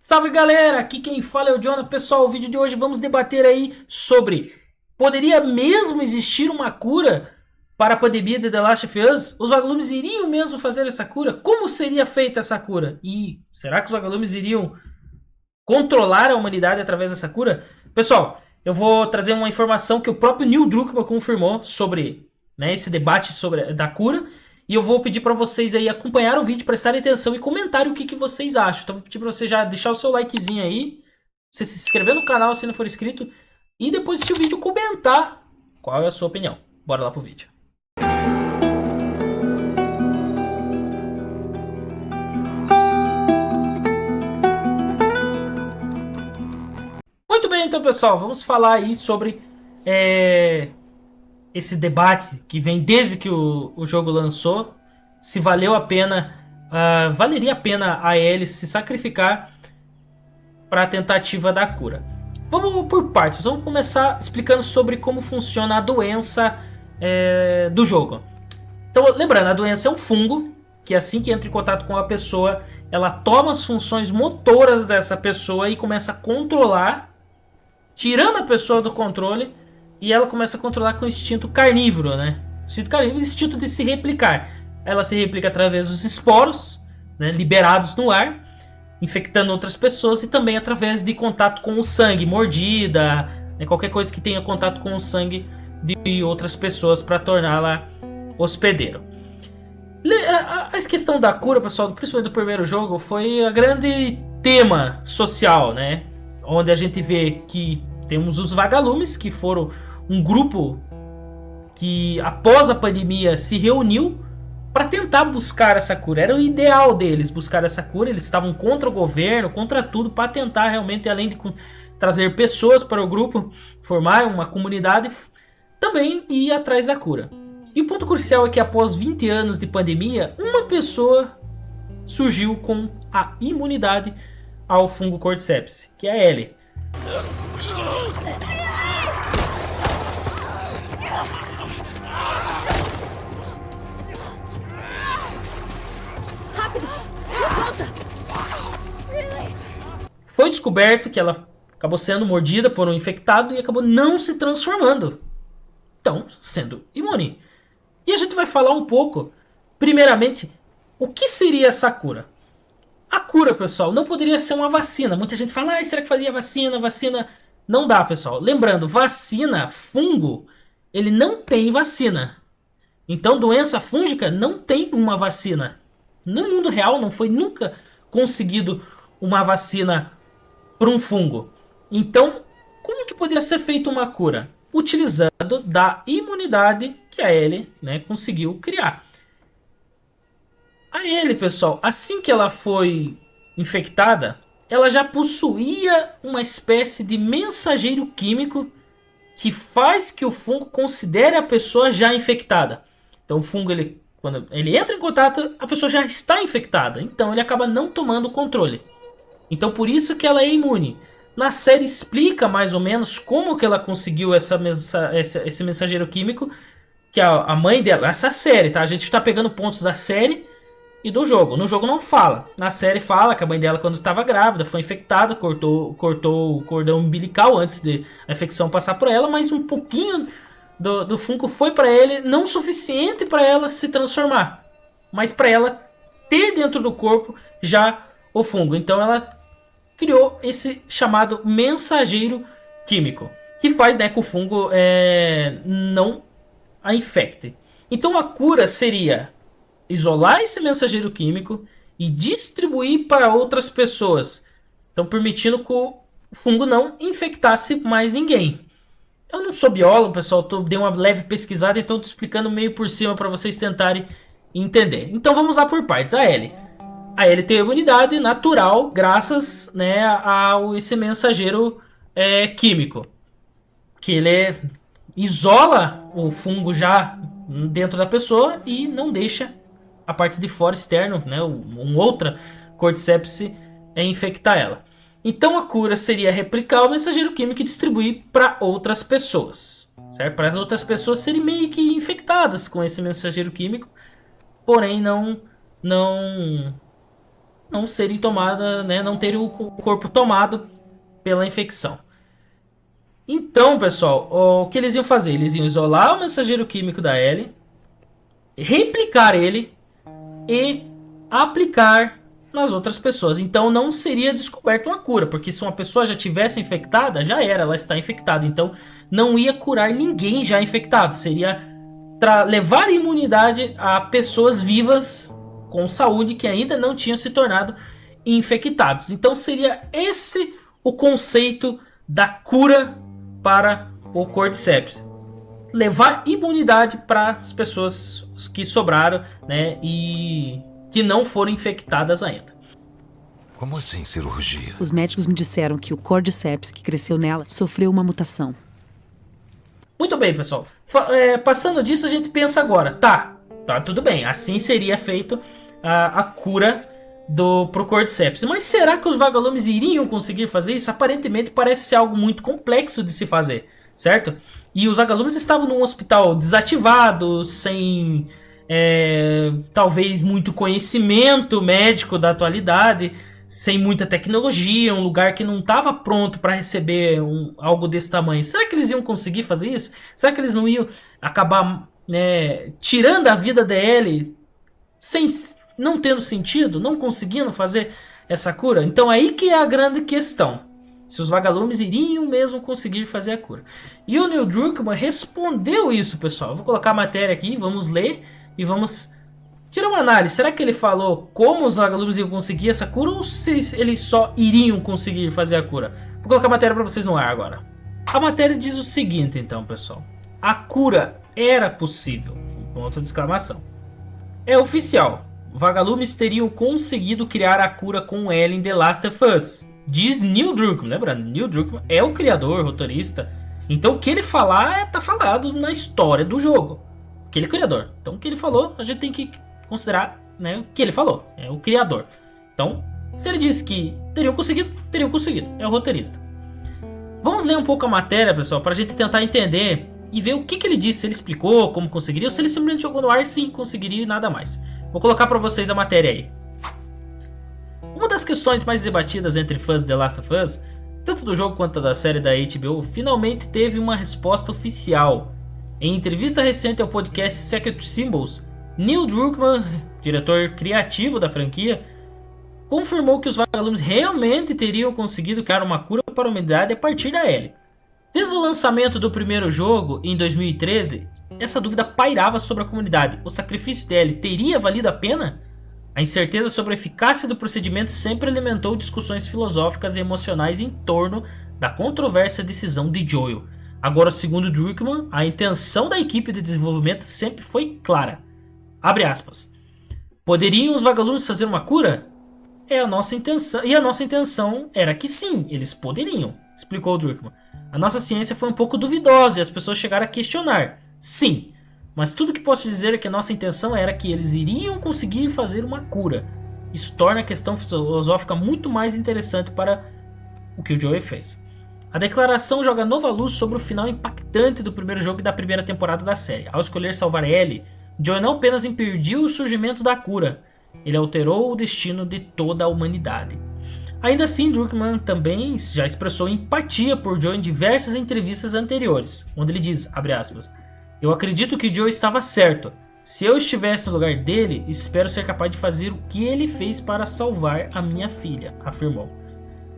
Salve galera, aqui quem fala é o Jonah. Pessoal, o vídeo de hoje vamos debater aí sobre: poderia mesmo existir uma cura para a pandemia de The Last of Us? Os vagalumes iriam mesmo fazer essa cura? Como seria feita essa cura? E será que os vagalumes iriam controlar a humanidade através dessa cura? Pessoal, eu vou trazer uma informação que o próprio Neil Druckmann confirmou sobre, né, esse debate sobre da cura. E eu vou pedir para vocês aí acompanhar o vídeo, prestarem atenção e comentarem o que vocês acham. Então eu vou pedir para você já deixar o seu likezinho aí, você se inscrever no canal se não for inscrito, e depois de assistir o vídeo comentar qual é a sua opinião. Bora lá pro vídeo. Muito bem, então pessoal, vamos falar aí sobre esse debate que vem desde que o jogo lançou. Se valeu a pena, valeria a pena a Ellie se sacrificar para a tentativa da cura. Vamos por partes, vamos começar explicando sobre como funciona a doença do jogo. Então, lembrando, a doença é um fungo que assim que entra em contato com a pessoa, ela toma as funções motoras dessa pessoa e começa a controlar, tirando a pessoa do controle, e ela começa a controlar com o instinto carnívoro, né? O instinto carnívoro é o instinto de se replicar. Ela se replica através dos esporos, né, liberados no ar, infectando outras pessoas, e também através de contato com o sangue, mordida, né, qualquer coisa que tenha contato com o sangue de outras pessoas para torná-la hospedeiro. A questão da cura, pessoal, principalmente do primeiro jogo, foi a grande tema social, né? Onde a gente vê que temos os vagalumes, que foram um grupo que após a pandemia se reuniu para tentar buscar essa cura. Era o ideal deles buscar essa cura. Eles estavam contra o governo, contra tudo, para tentar realmente, além de trazer pessoas para o grupo, formar uma comunidade, também ir atrás da cura. E o ponto crucial é que após 20 anos de pandemia, uma pessoa surgiu com a imunidade ao fungo Cordyceps, que é a Ellie. Foi descoberto que ela acabou sendo mordida por um infectado e acabou não se transformando, então sendo imune. E a gente vai falar um pouco, primeiramente, o que seria essa cura. A cura, pessoal, não poderia ser uma vacina. Muita gente fala, será que faria vacina? Vacina não dá, pessoal. Lembrando, vacina, fungo, ele não tem vacina. Então, doença fúngica não tem uma vacina. No mundo real não foi nunca conseguido uma vacina para um fungo. Então, como que poderia ser feita uma cura? Utilizando da imunidade que a Ellie, né, conseguiu criar. A Ellie, pessoal, assim que ela foi infectada, ela já possuía uma espécie de mensageiro químico que faz que o fungo considere a pessoa já infectada. Então o fungo, quando ele entra em contato, a pessoa já está infectada. Então ele acaba não tomando o controle. Então por isso que ela é imune. Na série explica mais ou menos como que ela conseguiu esse mensageiro químico, que a mãe dela, essa série, tá? A gente tá pegando pontos da série e do jogo. No jogo não fala. Na série fala que a mãe dela, quando estava grávida, foi infectada, cortou o cordão umbilical antes de a infecção passar por ela, mas um pouquinho do fungo foi para ele, não suficiente para ela se transformar, mas para ela ter dentro do corpo já o fungo. Então ela criou esse chamado mensageiro químico, que faz, né, que o fungo não a infecte. Então a cura seria isolar esse mensageiro químico e distribuir para outras pessoas, então permitindo que o fungo não infectasse mais ninguém. Eu não sou biólogo, pessoal, dei uma leve pesquisada, então estou explicando meio por cima para vocês tentarem entender. Então vamos lá por partes. A Ellie tem imunidade natural graças, né, a esse mensageiro químico, que ele isola o fungo já dentro da pessoa e não deixa a parte de fora externo, né, outra Cordyceps infectar ela. Então a cura seria replicar o mensageiro químico e distribuir para outras pessoas, certo? Para as outras pessoas serem meio que infectadas com esse mensageiro químico, porém não não serem tomadas, né, não terem o corpo tomado pela infecção. Então, pessoal, o que eles iam fazer? Eles iam isolar o mensageiro químico da Ellie, replicar ele e aplicar nas outras pessoas. Então não seria descoberta uma cura, porque se uma pessoa já tivesse infectada, já era, ela está infectada. Então não ia curar ninguém já infectado, seria levar imunidade a pessoas vivas com saúde que ainda não tinham se tornado infectados. Então seria esse o conceito da cura para o Cordyceps. Levar imunidade para as pessoas que sobraram, né, e que não foram infectadas ainda. Como assim, cirurgia? Os médicos me disseram que o Cordyceps que cresceu nela sofreu uma mutação. Muito bem, pessoal. Passando disso, a gente pensa agora. Tá, tudo bem. Assim seria feito a cura pro Cordyceps. Mas será que os vagalumes iriam conseguir fazer isso? Aparentemente parece ser algo muito complexo de se fazer, certo? E os vagalumes estavam num hospital desativado, sem talvez muito conhecimento médico da atualidade, sem muita tecnologia, um lugar que não estava pronto para receber algo desse tamanho. Será que eles iam conseguir fazer isso? Será que eles não iam acabar tirando a vida da Ellie sem não tendo sentido, não conseguindo fazer essa cura? Então aí que é a grande questão. Se os vagalumes iriam mesmo conseguir fazer a cura. E o Neil Druckmann respondeu isso, pessoal. Eu vou colocar a matéria aqui, vamos ler e vamos tirar uma análise. Será que ele falou como os vagalumes iam conseguir essa cura ou se eles só iriam conseguir fazer a cura? Vou colocar a matéria para vocês no ar agora. A matéria diz o seguinte, então, pessoal. A cura era possível. Ponto de exclamação. É oficial. Vagalumes teriam conseguido criar a cura com Ellie em The Last of Us. Diz Neil Druckmann. Lembrando, Neil Druckmann é o criador, roteirista. Então o que ele falar tá falado na história do jogo. Que ele é criador. Então o que ele falou, a gente tem que considerar, né, o que ele falou. É o criador. Então, se ele disse que teriam conseguido. É o roteirista. Vamos ler um pouco a matéria, pessoal, para a gente tentar entender e ver o que ele disse. Se ele explicou como conseguiria ou se ele simplesmente jogou no ar, sim, conseguiria e nada mais. Vou colocar para vocês a matéria aí. Uma das questões mais debatidas entre fãs de The Last of Us, tanto do jogo quanto da série da HBO, finalmente teve uma resposta oficial. Em entrevista recente ao podcast Secret Symbols, Neil Druckmann, diretor criativo da franquia, confirmou que os vagalumes realmente teriam conseguido criar uma cura para a humanidade a partir da Ellie. Desde o lançamento do primeiro jogo, em 2013, essa dúvida pairava sobre a comunidade. O sacrifício de Ellie teria valido a pena? A incerteza sobre a eficácia do procedimento sempre alimentou discussões filosóficas e emocionais em torno da controversa decisão de Joel. Agora, segundo Druckmann, a intenção da equipe de desenvolvimento sempre foi clara. Abre aspas. Poderiam os vagalumes fazer uma cura? É a nossa intenção, e a nossa intenção era que sim, eles poderiam, explicou Druckmann. A nossa ciência foi um pouco duvidosa e as pessoas chegaram a questionar. Sim, mas tudo que posso dizer é que a nossa intenção era que eles iriam conseguir fazer uma cura. Isso torna a questão filosófica muito mais interessante para o que o Joel fez. A declaração joga nova luz sobre o final impactante do primeiro jogo e da primeira temporada da série. Ao escolher salvar Ellie, Joel não apenas impediu o surgimento da cura, ele alterou o destino de toda a humanidade. Ainda assim, Druckmann também já expressou empatia por Joel em diversas entrevistas anteriores, onde ele diz, abre aspas, eu acredito que Joel estava certo. Se eu estivesse no lugar dele, espero ser capaz de fazer o que ele fez para salvar a minha filha, afirmou.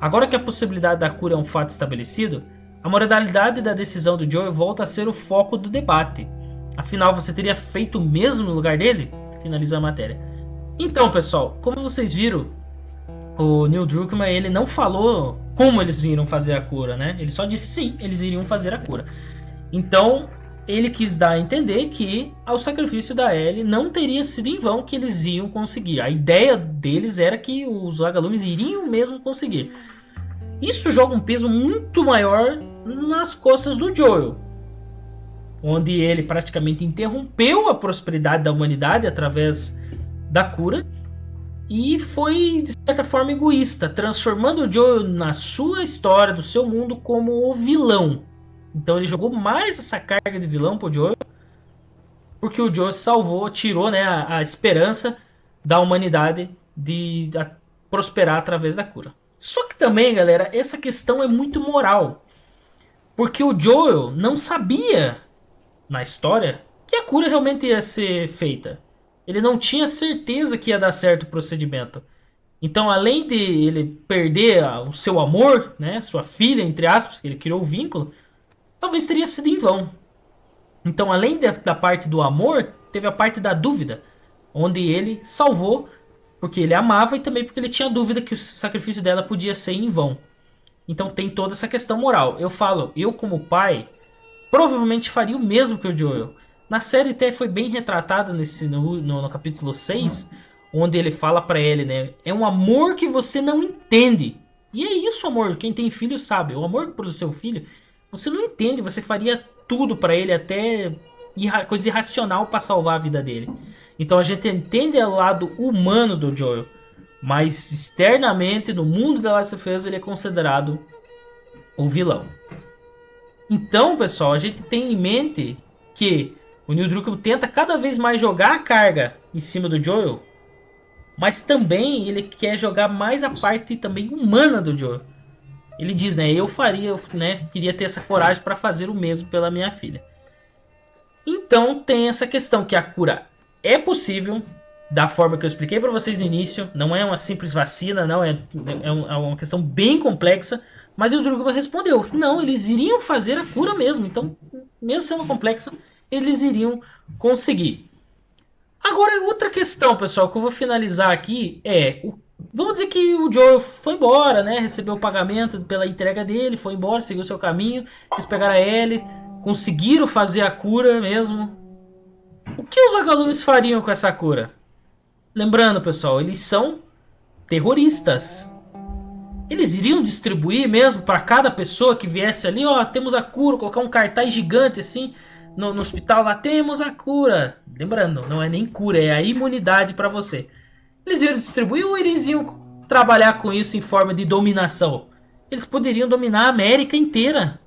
Agora que a possibilidade da cura é um fato estabelecido, a moralidade da decisão do Joel volta a ser o foco do debate. Afinal, você teria feito o mesmo no lugar dele? Finaliza a matéria. Então, pessoal, como vocês viram, o Neil Druckmann ele não falou como eles iriam fazer a cura, né? Ele só disse sim, eles iriam fazer a cura. Então, ele quis dar a entender que o sacrifício da Ellie não teria sido em vão, que eles iam conseguir. A ideia deles era que os vagalumes iriam mesmo conseguir. Isso joga um peso muito maior nas costas do Joel, onde ele praticamente interrompeu a prosperidade da humanidade através da cura e foi, de certa forma, egoísta, transformando o Joel na sua história, do seu mundo, como o vilão. Então ele jogou mais essa carga de vilão pro Joel, porque o Joel salvou, tirou, né, a esperança da humanidade prosperar através da cura. Só que também, galera, essa questão é muito moral. Porque o Joel não sabia, na história, que a cura realmente ia ser feita. Ele não tinha certeza que ia dar certo o procedimento. Então, além de ele perder o seu amor, né, sua filha, entre aspas, que ele criou o vínculo, talvez teria sido em vão. Então, além da parte do amor, teve a parte da dúvida, onde ele salvou porque ele amava e também porque ele tinha dúvida que o sacrifício dela podia ser em vão. Então tem toda essa questão moral. Eu falo, eu como pai, provavelmente faria o mesmo que o Joel. Na série até foi bem retratada no capítulo 6, onde ele fala pra ele, né? É um amor que você não entende. E é isso, amor. Quem tem filho sabe. O amor pelo seu filho, você não entende. Você faria tudo pra ele, até coisa irracional pra salvar a vida dele. Então a gente entende o lado humano do Joel. Mas externamente, no mundo da Last of Us, ele é considerado o vilão. Então, pessoal, a gente tem em mente que o Neil Druckmann tenta cada vez mais jogar a carga em cima do Joel, mas também ele quer jogar mais a parte também humana do Joel. Ele diz, né, eu faria, né, queria ter essa coragem para fazer o mesmo pela minha filha. Então tem essa questão que a cura é possível, da forma que eu expliquei para vocês no início. Não é uma simples vacina, não é uma questão bem complexa. Mas o Druckmann respondeu, não, eles iriam fazer a cura mesmo. Então, mesmo sendo complexo, eles iriam conseguir. Agora, outra questão, pessoal, que eu vou finalizar aqui é... Vamos dizer que o Joel foi embora, né? Recebeu o pagamento pela entrega dele, foi embora, seguiu seu caminho. Eles pegaram a Ellie, conseguiram fazer a cura mesmo. O que os vagalumes fariam com essa cura? Lembrando, pessoal, eles são terroristas. Eles iriam distribuir mesmo para cada pessoa que viesse ali, ó, temos a cura, colocar um cartaz gigante assim no hospital lá, temos a cura. Lembrando, não é nem cura, é a imunidade para você. Eles iam distribuir ou eles iam trabalhar com isso em forma de dominação? Eles poderiam dominar a América inteira.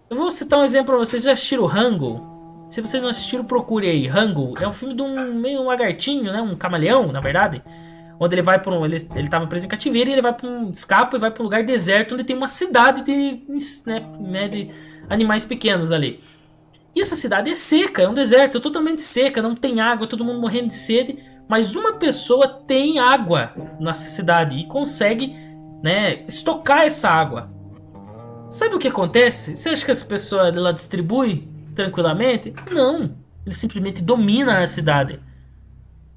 Eu vou citar um exemplo para vocês. Já assistiram Rango? Se vocês não assistiram, procure aí. Rango é um filme de meio um lagartinho, né? Um camaleão, na verdade. Onde ele vai para ele estava preso em cativeiro e ele vai para escapa e vai para um lugar deserto onde tem uma cidade de animais pequenos ali. E essa cidade é seca, é um deserto, é totalmente seca, não tem água, todo mundo morrendo de sede. Mas uma pessoa tem água nessa cidade e consegue, né, estocar essa água. Sabe o que acontece? Você acha que essa pessoa ela distribui tranquilamente? Não, ele simplesmente domina a cidade.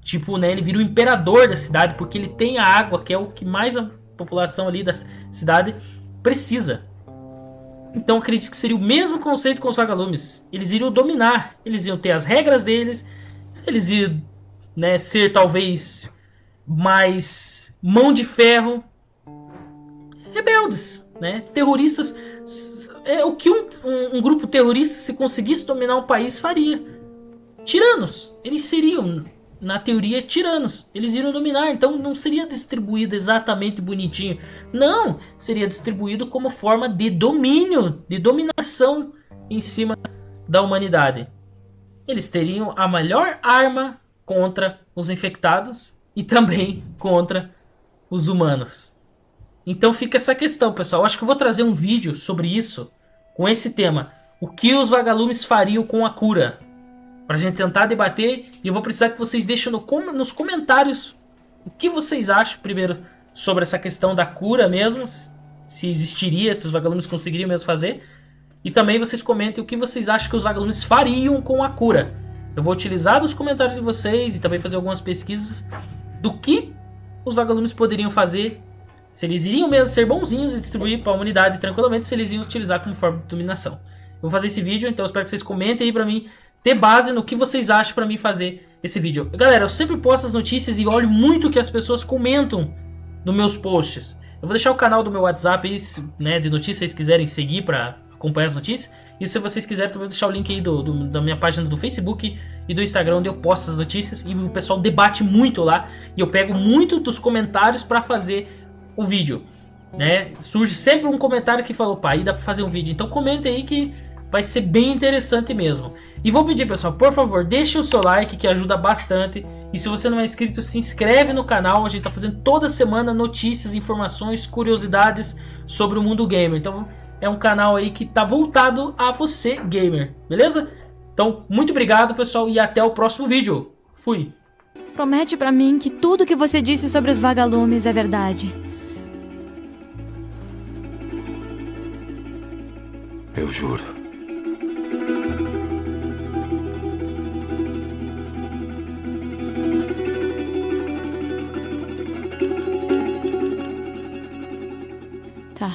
Tipo, né, ele vira o imperador da cidade porque ele tem a água, que é o que mais a população ali da cidade precisa. Então acredito que seria o mesmo conceito com os vagalumes. Eles iriam dominar, eles iam ter as regras deles, eles iam, né, ser talvez mais mão de ferro, rebeldes, né, terroristas. É o que um grupo terrorista, se conseguisse dominar um país, faria. Tiranos, eles seriam, na teoria, tiranos. Eles iriam dominar, então não seria distribuído exatamente bonitinho. Não, seria distribuído como forma de domínio, de dominação em cima da humanidade. Eles teriam a melhor arma contra os infectados e também contra os humanos. Então fica essa questão, pessoal. Acho que eu vou trazer um vídeo sobre isso, com esse tema. O que os vagalumes fariam com a cura? Pra gente tentar debater. E eu vou precisar que vocês deixem nos comentários o que vocês acham, primeiro, sobre essa questão da cura mesmo. Se existiria, se os vagalumes conseguiriam mesmo fazer. E também vocês comentem o que vocês acham que os vagalumes fariam com a cura. Eu vou utilizar dos comentários de vocês e também fazer algumas pesquisas do que os vagalumes poderiam fazer. Se eles iriam mesmo ser bonzinhos e distribuir para a humanidade tranquilamente, se eles iam utilizar como forma de dominação. Eu vou fazer esse vídeo, então eu espero que vocês comentem aí para mim, ter base no que vocês acham para mim fazer esse vídeo. Galera, eu sempre posto as notícias e olho muito o que as pessoas comentam nos meus posts. Eu vou deixar o canal do meu WhatsApp aí, né, de notícias, se vocês quiserem seguir para acompanhar as notícias. E se vocês quiserem, também vou deixar o link aí da minha página do Facebook e do Instagram, onde eu posto as notícias. E o pessoal debate muito lá. E eu pego muito dos comentários para fazer o vídeo, né? Surge sempre um comentário que falou, pá, aí dá pra fazer um vídeo. Então comenta aí que vai ser bem interessante mesmo. E vou pedir, pessoal, por favor, deixe o seu like, que ajuda bastante. E se você não é inscrito, se inscreve no canal. A gente tá fazendo toda semana notícias, informações, curiosidades sobre o mundo gamer. Então é um canal aí que tá voltado a você, gamer, beleza? Então, muito obrigado, pessoal, e até o próximo vídeo. Fui! Promete pra mim que tudo que você disse sobre os vagalumes é verdade. Eu juro. Tá.